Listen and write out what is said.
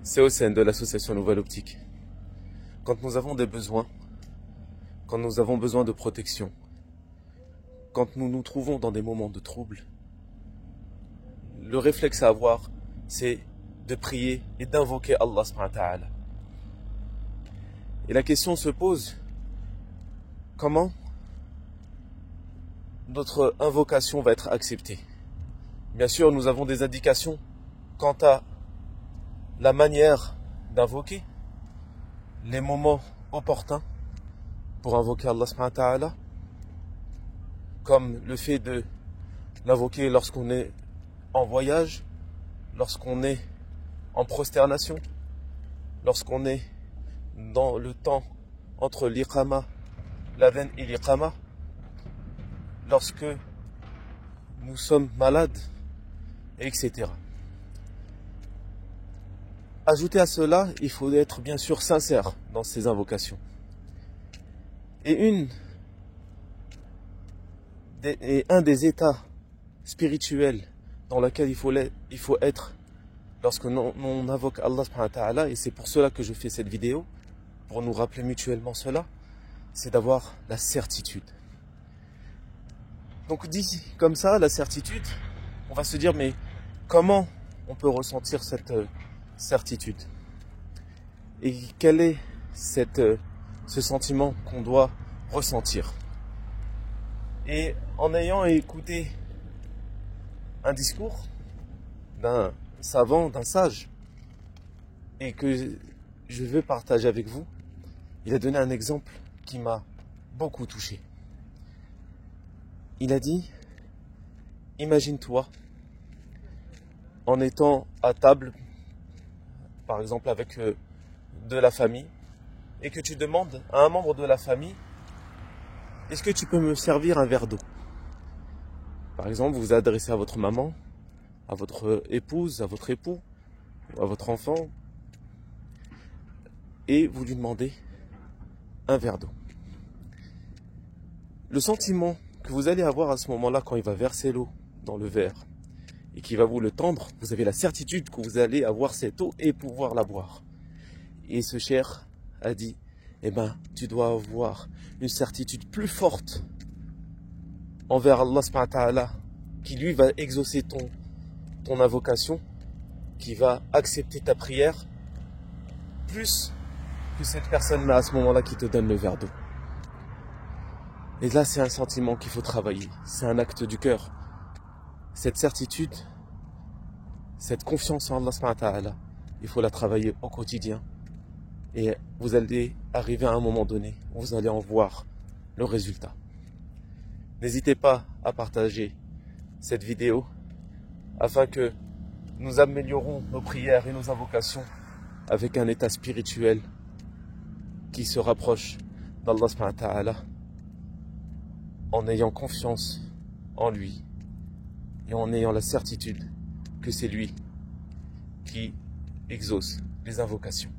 C'est Hossein de l'association Nouvelle Optique. Quand nous avons des besoins, quand nous avons besoin de protection, quand nous nous trouvons dans des moments de trouble, le réflexe à avoir, c'est de prier et d'invoquer Allah subhanahu wa ta'ala. Et la question se pose, comment notre invocation va être acceptée? Bien sûr, nous avons des indications quant à la manière d'invoquer, les moments opportuns pour invoquer Allah subhanahu wa ta'ala, comme le fait de l'invoquer lorsqu'on est en voyage, lorsqu'on est en prosternation, lorsqu'on est dans le temps entre l'iqama, l'adhan et l'iqama, lorsque nous sommes malades, etc. Ajouté à cela, il faut être bien sûr sincère dans ces invocations. Et un des états spirituels dans lesquels il faut être lorsque l'on invoque Allah subhanahu wa ta'ala, et c'est pour cela que je fais cette vidéo, pour nous rappeler mutuellement cela, c'est d'avoir la certitude. Donc dit comme ça, la certitude, on va se dire, mais comment on peut ressentir cette certitude? Et quel est ce sentiment qu'on doit ressentir? Et en ayant écouté un discours d'un savant, d'un sage, et que je veux partager avec vous, il a donné un exemple qui m'a beaucoup touché. Il a dit, imagine-toi en étant à table, par exemple avec de la famille, et que tu demandes à un membre de la famille, est-ce que tu peux me servir un verre d'eau? Par exemple, vous vous adressez à votre maman, à votre épouse, à votre époux, à votre enfant, et vous lui demandez un verre d'eau. Le sentiment que vous allez avoir à ce moment-là, quand il va verser l'eau dans le verre, et qu'il va vous le tendre, vous avez la certitude que vous allez avoir cette eau et pouvoir la boire. Et ce cher a dit, eh ben, tu dois avoir une certitude plus forte envers Allah subhanahu wa ta'ala, qui lui va exaucer ton invocation, qui va accepter ta prière, plus que cette personne-là à ce moment-là qui te donne le verre d'eau. Et là, c'est un sentiment qu'il faut travailler, c'est un acte du cœur. Cette certitude, cette confiance en Allah subhanahu wa ta'ala, il faut la travailler au quotidien. Et vous allez arriver à un moment donné où vous allez en voir le résultat. N'hésitez pas à partager cette vidéo afin que nous améliorons nos prières et nos invocations avec un état spirituel qui se rapproche d'Allah subhanahu wa ta'ala en ayant confiance en lui et en ayant la certitude que c'est lui qui exauce les invocations.